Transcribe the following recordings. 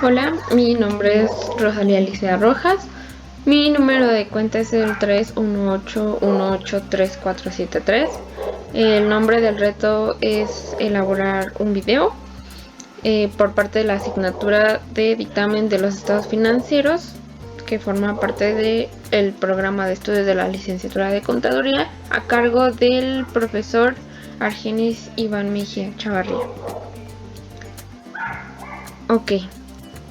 Hola, mi nombre es Rosalía Alicia Rojas. Mi número de cuenta es el 318183473. El nombre del reto es elaborar un video por parte de la asignatura de dictamen de los estados financieros, que forma parte del programa de estudios de la licenciatura de contaduría, a cargo del profesor Argenis Iván Mejía Chavarría. Ok.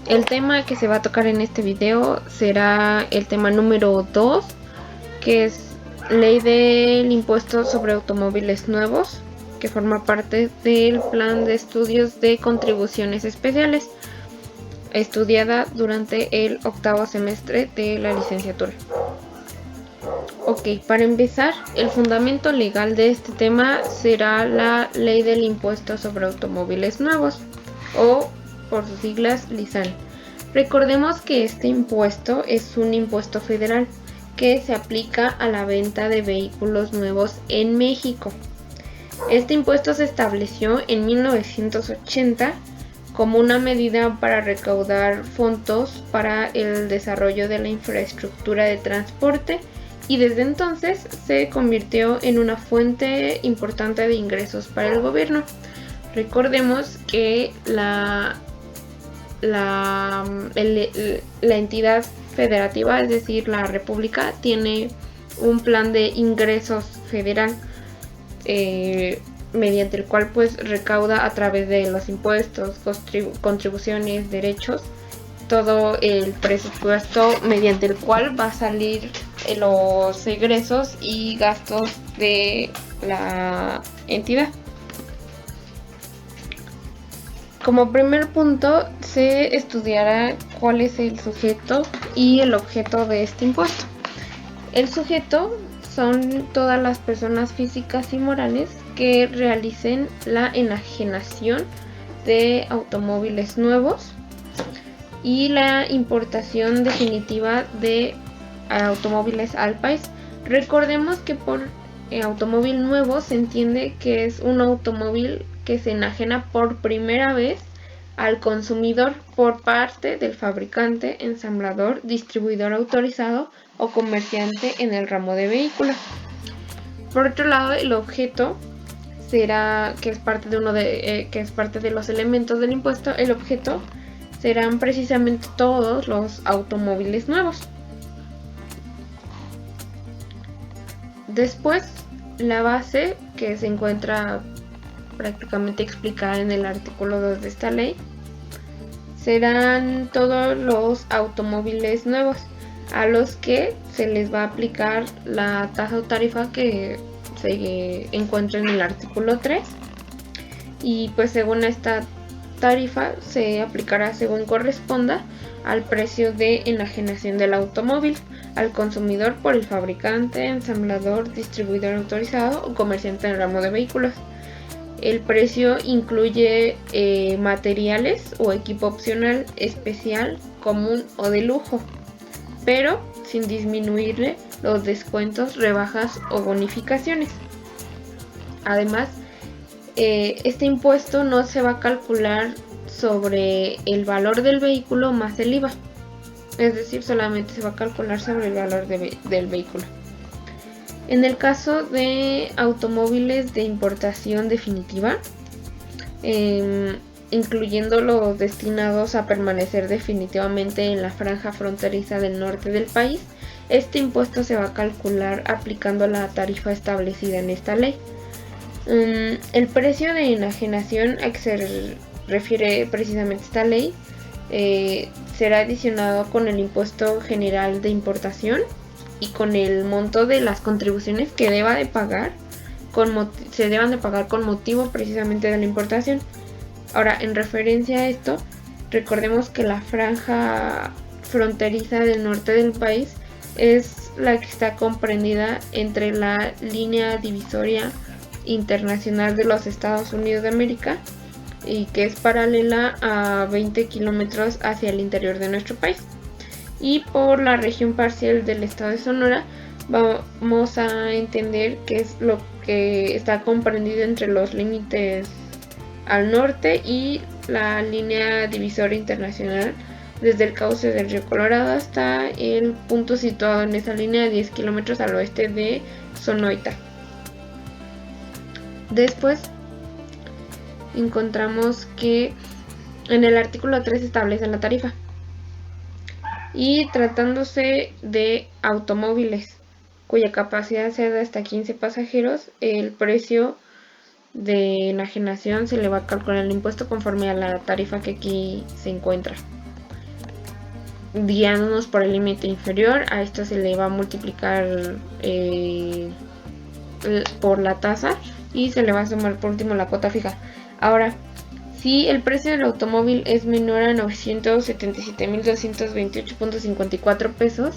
El tema que se va a tocar en este video será el tema número 2, que es ley del impuesto sobre automóviles nuevos, que forma parte del plan de estudios de contribuciones especiales, estudiada durante el 8º semestre de la licenciatura. Ok, para empezar, el fundamento legal de este tema será la ley del impuesto sobre automóviles nuevos, o por sus siglas LISAN. Recordemos que este impuesto es un impuesto federal que se aplica a la venta de vehículos nuevos en México. Este impuesto se estableció en 1980 como una medida para recaudar fondos para el desarrollo de la infraestructura de transporte, y desde entonces se convirtió en una fuente importante de ingresos para el gobierno. Recordemos que la entidad federativa, es decir, la República, tiene un plan de ingresos federal mediante el cual pues recauda a través de los impuestos, contribuciones, derechos, todo el presupuesto mediante el cual va a salir los egresos y gastos de la entidad. Como primer punto, se estudiará cuál es el sujeto y el objeto de este impuesto. El sujeto son todas las personas físicas y morales que realicen la enajenación de automóviles nuevos y la importación definitiva de automóviles al país. Recordemos que por automóvil nuevo se entiende que es un automóvil que se enajena por primera vez al consumidor por parte del fabricante, ensamblador, distribuidor autorizado o comerciante en el ramo de vehículos. Por otro lado, el objeto será, que es parte de los elementos del impuesto, el objeto serán precisamente todos los automóviles nuevos. Después, la base, que se encuentra prácticamente explicada en el artículo 2 de esta ley, serán todos los automóviles nuevos a los que se les va a aplicar la tasa o tarifa que se encuentra en el artículo 3, y pues según esta tarifa se aplicará según corresponda al precio de enajenación del automóvil al consumidor por el fabricante, ensamblador, distribuidor autorizado o comerciante en el ramo de vehículos. El precio incluye materiales o equipo opcional, especial, común o de lujo, pero sin disminuirle los descuentos, rebajas o bonificaciones. Además, este impuesto no se va a calcular sobre el valor del vehículo más el IVA, es decir, solamente se va a calcular sobre el valor del vehículo. En el caso de automóviles de importación definitiva, incluyendo los destinados a permanecer definitivamente en la franja fronteriza del norte del país, este impuesto se va a calcular aplicando la tarifa establecida en esta ley. El precio de enajenación a que se refiere precisamente esta ley será adicionado con el impuesto general de importación y con el monto de las contribuciones que se deban de pagar con motivo precisamente de la importación. Ahora, en referencia a esto, recordemos que la franja fronteriza del norte del país es la que está comprendida entre la línea divisoria internacional de los Estados Unidos de América, y que es paralela a 20 kilómetros hacia el interior de nuestro país, y por la región parcial del estado de Sonora. Vamos a entender que es lo que está comprendido entre los límites al norte y la línea divisoria internacional desde el cauce del río Colorado hasta el punto situado en esa línea de 10 kilómetros al oeste de Sonoita. Después encontramos que en el artículo 3 establece la tarifa. Y tratándose de automóviles cuya capacidad sea de hasta 15 pasajeros, el precio de enajenación se le va a calcular el impuesto conforme a la tarifa que aquí se encuentra. Guiándonos por el límite inferior, a esto se le va a multiplicar por la tasa y se le va a sumar por último la cuota fija. Ahora, si el precio del automóvil es menor a 977.228.54 pesos,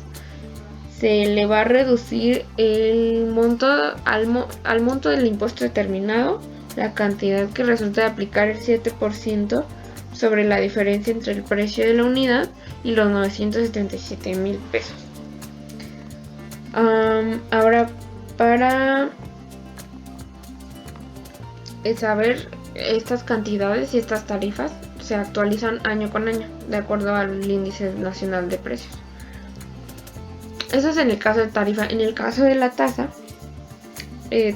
se le va a reducir el monto al monto del impuesto determinado, la cantidad que resulta de aplicar el 7% sobre la diferencia entre el precio de la unidad y los 977.000 pesos. Ahora, para saber estas cantidades y estas tarifas se actualizan año con año de acuerdo al índice nacional de precios. Eso es en el caso de tarifa. En el caso de la tasa,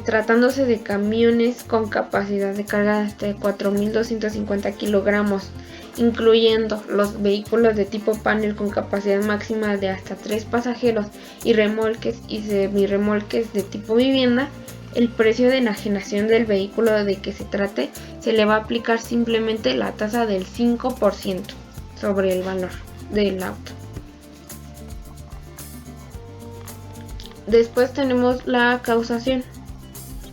tratándose de camiones con capacidad de carga de hasta 4.250 kilogramos, incluyendo los vehículos de tipo panel con capacidad máxima de hasta 3 pasajeros y remolques y semirremolques de tipo vivienda, el precio de enajenación del vehículo de que se trate se le va a aplicar simplemente la tasa del 5% sobre el valor del auto. Después tenemos la causación.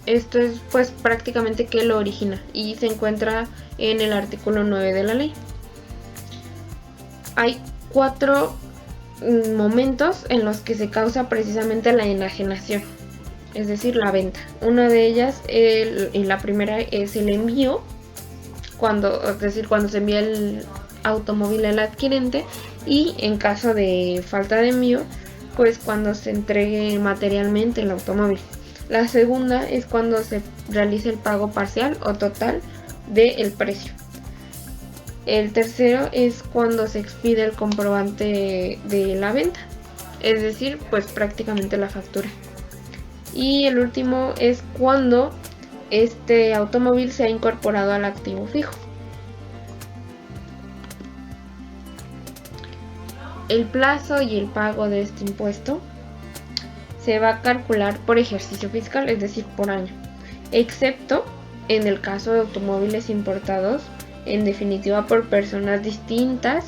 Esto es pues prácticamente qué lo origina y se encuentra en el artículo 9 de la ley. Hay 4 momentos en los que se causa precisamente la enajenación, es decir, la venta. Una de ellas, y la primera, es el envío, cuando se envía el automóvil al adquirente, y en caso de falta de envío, pues cuando se entregue materialmente el automóvil. La segunda es cuando se realiza el pago parcial o total del precio. El tercero es cuando se expide el comprobante de la venta, es decir, pues prácticamente la factura. Y el último es cuando este automóvil se ha incorporado al activo fijo. El plazo y el pago de este impuesto se va a calcular por ejercicio fiscal, es decir, por año, excepto en el caso de automóviles importados, en definitiva por personas distintas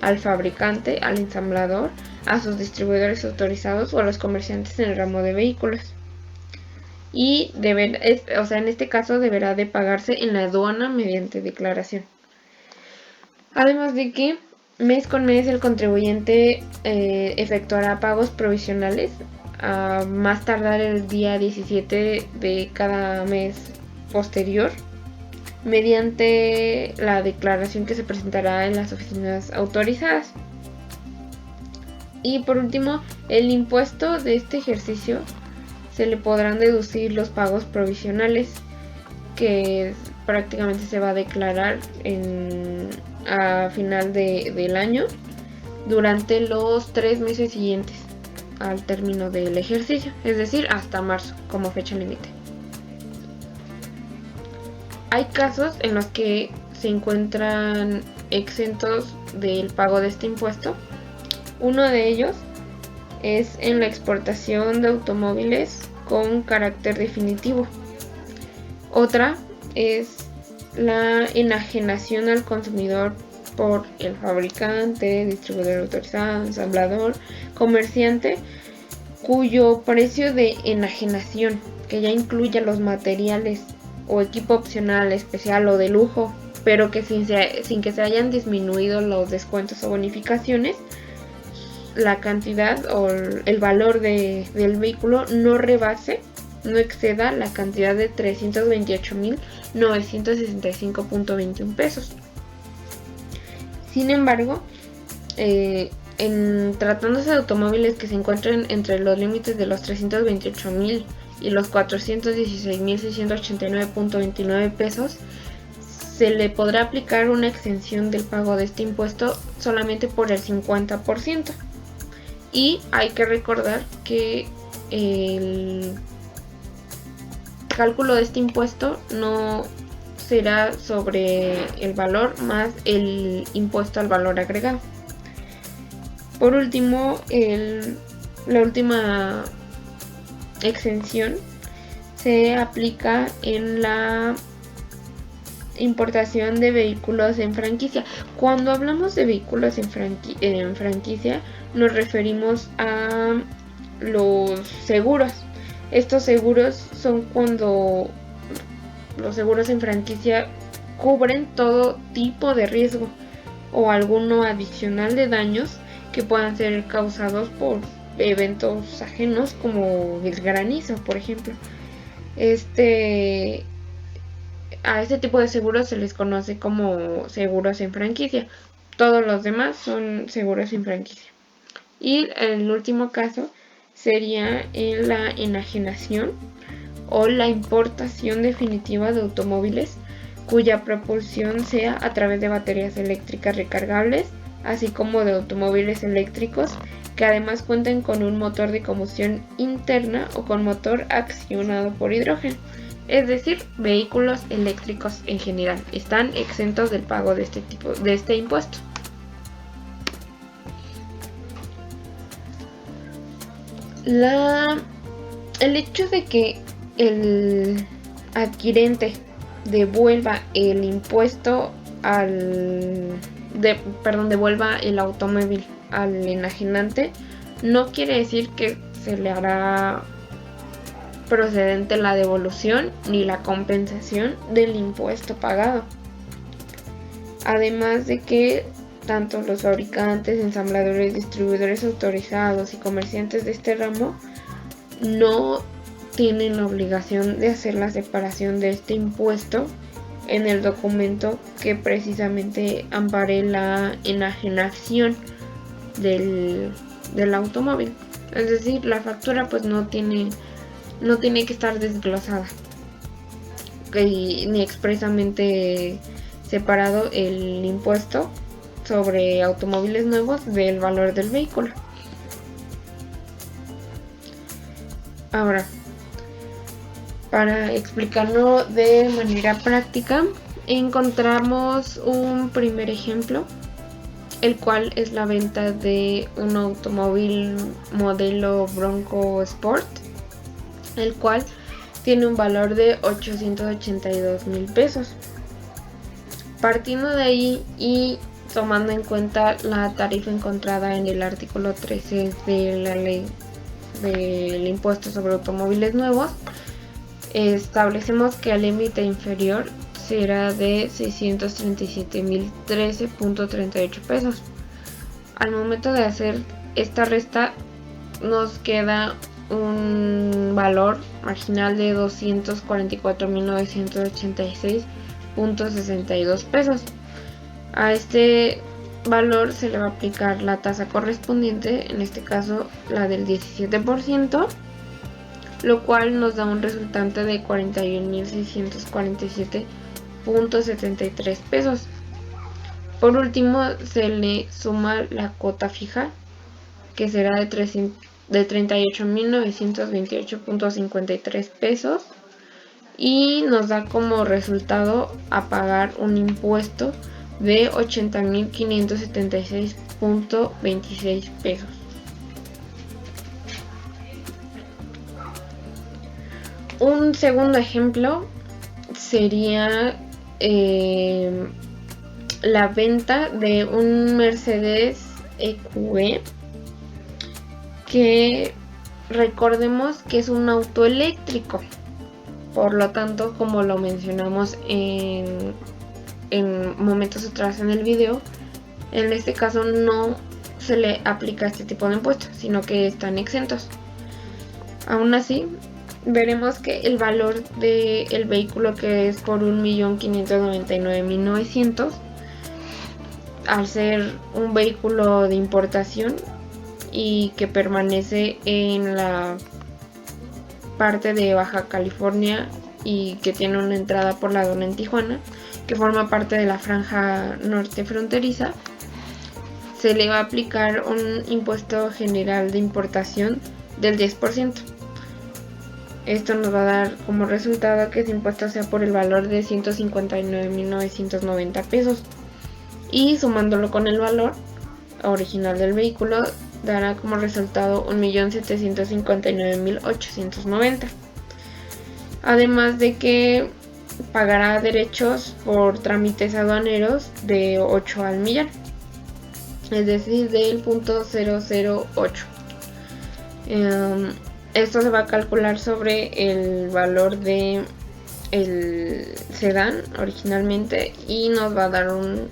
al fabricante, al ensamblador, a sus distribuidores autorizados o a los comerciantes en el ramo de vehículos. Y en este caso deberá de pagarse en la aduana mediante declaración. Además de que mes con mes el contribuyente efectuará pagos provisionales a más tardar el día 17 de cada mes posterior mediante la declaración que se presentará en las oficinas autorizadas. Y por último, el impuesto de este ejercicio se le podrán deducir los pagos provisionales que prácticamente se va a declarar a final del año durante los 3 meses siguientes al término del ejercicio, es decir, hasta marzo como fecha límite. Hay casos en los que se encuentran exentos del pago de este impuesto. Uno de ellos es en la exportación de automóviles con carácter definitivo. Otra es la enajenación al consumidor por el fabricante, distribuidor autorizado, ensamblador, comerciante, cuyo precio de enajenación, que ya incluya los materiales o equipo opcional, especial o de lujo, pero que sin que se hayan disminuido los descuentos o bonificaciones, la cantidad o el valor del vehículo no exceda la cantidad de 328.965.21 pesos. Sin embargo, tratándose de automóviles que se encuentran entre los límites de los 328.000 y los 416.689.29 pesos, se le podrá aplicar una exención del pago de este impuesto solamente por el 50%. Y hay que recordar que el cálculo de este impuesto no será sobre el valor más el impuesto al valor agregado. Por último, la última exención se aplica en la importación de vehículos en franquicia. Cuando hablamos de vehículos en franquicia, nos referimos a los seguros. Estos seguros son cuando los seguros en franquicia cubren todo tipo de riesgo o alguno adicional de daños que puedan ser causados por eventos ajenos como el granizo, por ejemplo. A este tipo de seguros se les conoce como seguros en franquicia. Todos los demás son seguros en franquicia. Y el último caso sería en la enajenación o la importación definitiva de automóviles cuya propulsión sea a través de baterías eléctricas recargables, así como de automóviles eléctricos que además cuenten con un motor de combustión interna o con motor accionado por hidrógeno. Es decir, vehículos eléctricos en general están exentos del pago de este impuesto. El hecho de que el adquirente devuelva el impuesto devuelva el automóvil al enajenante no quiere decir que se le hará procedente la devolución ni la compensación del impuesto pagado. Además de que tanto los fabricantes, ensambladores, distribuidores autorizados y comerciantes de este ramo no tienen la obligación de hacer la separación de este impuesto en el documento que precisamente ampare la enajenación del automóvil. Es decir, la factura pues no tiene que estar desglosada ni expresamente separado el impuesto sobre automóviles nuevos del valor del vehículo. Ahora, para explicarlo de manera práctica, encontramos un primer ejemplo, el cual es la venta de un automóvil modelo Bronco Sport, el cual tiene un valor de 882,000 pesos. Partiendo de ahí y tomando en cuenta la tarifa encontrada en el artículo 13 de la ley del impuesto sobre automóviles nuevos, establecemos que el límite inferior será de 637,013,38 pesos. Al momento de hacer esta resta nos queda un valor marginal de 244,986,62 pesos. A este valor se le va a aplicar la tasa correspondiente, en este caso la del 17%, lo cual nos da un resultante de 41,647,73 pesos. Por último, se le suma la cuota fija, que será de 38,928,53 pesos, y nos da como resultado a pagar un impuesto de 80,576,26 pesos. Un segundo ejemplo sería la venta de un Mercedes EQE, que recordemos que es un auto eléctrico. Por lo tanto, como lo mencionamos en momentos atrás en el video, en este caso no se le aplica este tipo de impuestos, sino que están exentos. Aún así, veremos que el valor del vehículo, que es por 1,599,900, al ser un vehículo de importación y que permanece en la parte de Baja California y que tiene una entrada por la aduana en Tijuana, que forma parte de la franja norte fronteriza, se le va a aplicar un impuesto general de importación del 10%. Esto nos va a dar como resultado que ese impuesto sea por el valor de 159.990 pesos. Y sumándolo con el valor original del vehículo, dará como resultado 1.759.890. Además de que pagará derechos por trámites aduaneros de 8 al millón, es decir, del 0.008. Esto se va a calcular sobre el valor de el sedán originalmente y nos va a dar un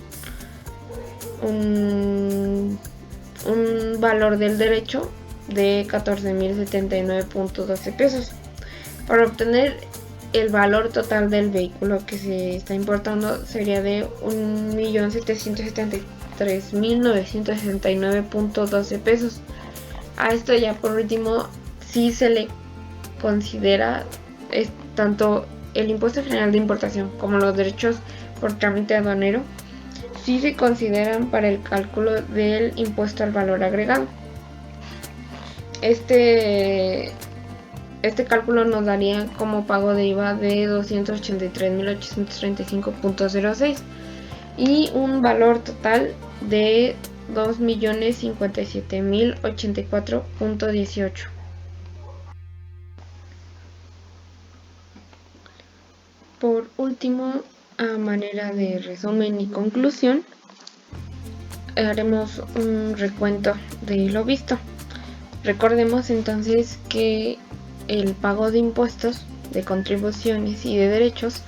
valor del derecho de 14.079.12 pesos. Para obtener el valor total del vehículo que se está importando sería de 1.773.969.12 pesos. A esto ya por último sí se le considera tanto el impuesto general de importación como los derechos por trámite aduanero, sí se consideran para el cálculo del impuesto al valor agregado. Este cálculo nos daría como pago de IVA de 283.835.06 y un valor total de 2.057.084.18. Por último, a manera de resumen y conclusión, haremos un recuento de lo visto. Recordemos entonces que el pago de impuestos, de contribuciones y de derechos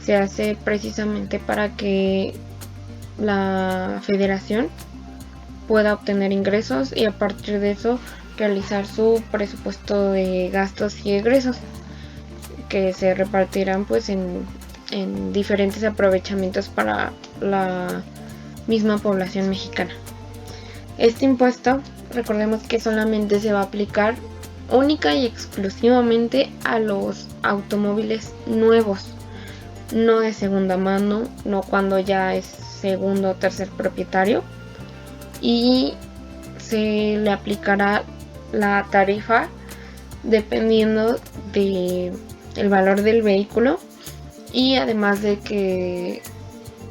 se hace precisamente para que la federación pueda obtener ingresos y a partir de eso realizar su presupuesto de gastos y egresos, que se repartirán pues en diferentes aprovechamientos para la misma población mexicana. Este impuesto, recordemos que solamente se va a aplicar única y exclusivamente a los automóviles nuevos, no de segunda mano, no cuando ya es segundo o tercer propietario, y se le aplicará la tarifa dependiendo de el valor del vehículo y además de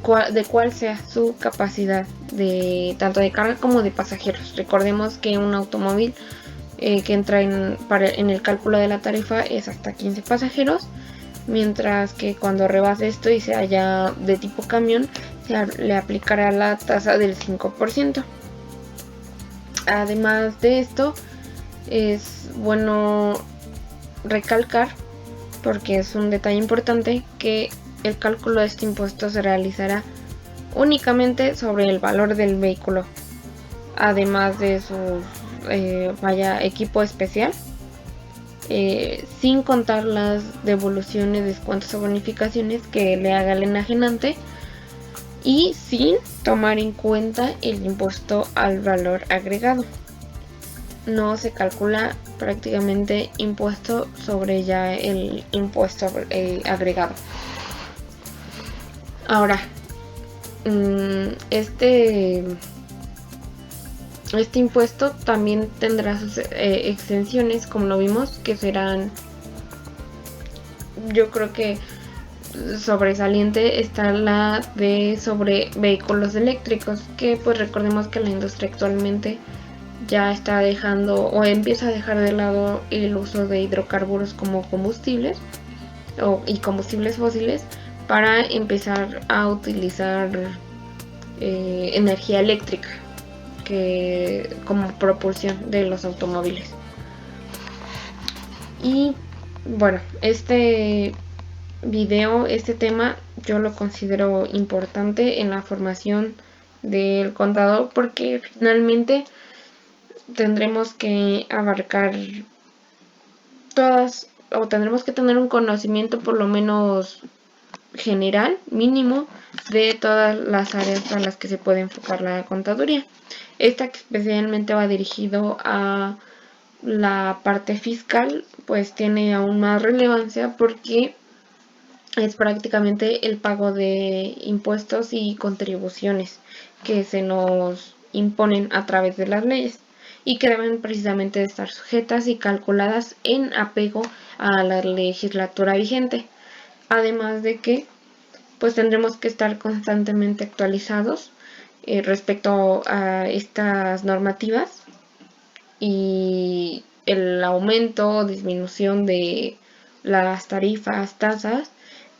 cuál sea su capacidad de tanto de carga como de pasajeros. Recordemos que un automóvil que entra en el cálculo de la tarifa es hasta 15 pasajeros, mientras que cuando rebase esto y sea ya de tipo camión, le aplicará la tasa del 5%. Además de esto, es bueno recalcar, porque es un detalle importante, que el cálculo de este impuesto se realizará únicamente sobre el valor del vehículo, además de su equipo especial, sin contar las devoluciones, descuentos o bonificaciones que le haga el enajenante y sin tomar en cuenta el impuesto al valor agregado. No se calcula prácticamente impuesto sobre ya el impuesto agregado. Ahora, este impuesto también tendrá sus exenciones, como lo vimos, que serán, yo creo que sobresaliente está la de sobre vehículos eléctricos, que pues recordemos que la industria actualmente ya está dejando o empieza a dejar de lado el uso de hidrocarburos como combustibles y combustibles fósiles para empezar a utilizar energía eléctrica como propulsión de los automóviles. Y bueno, este tema yo lo considero importante en la formación del contador, porque finalmente tendremos que abarcar todas, o tendremos que tener un conocimiento por lo menos general, mínimo, de todas las áreas a las que se puede enfocar la contaduría. Esta que especialmente va dirigido a la parte fiscal, pues tiene aún más relevancia porque es prácticamente el pago de impuestos y contribuciones que se nos imponen a través de las leyes y que deben precisamente estar sujetas y calculadas en apego a la legislatura vigente. Además de que pues tendremos que estar constantemente actualizados respecto a estas normativas y el aumento o disminución de las tarifas, tasas,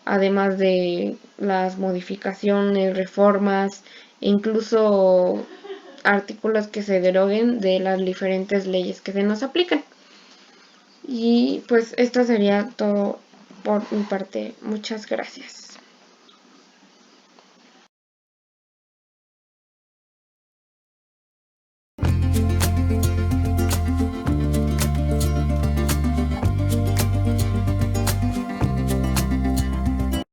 además de las modificaciones, reformas e incluso artículos que se deroguen de las diferentes leyes que se nos aplican. Y pues esto sería todo por mi parte. Muchas gracias.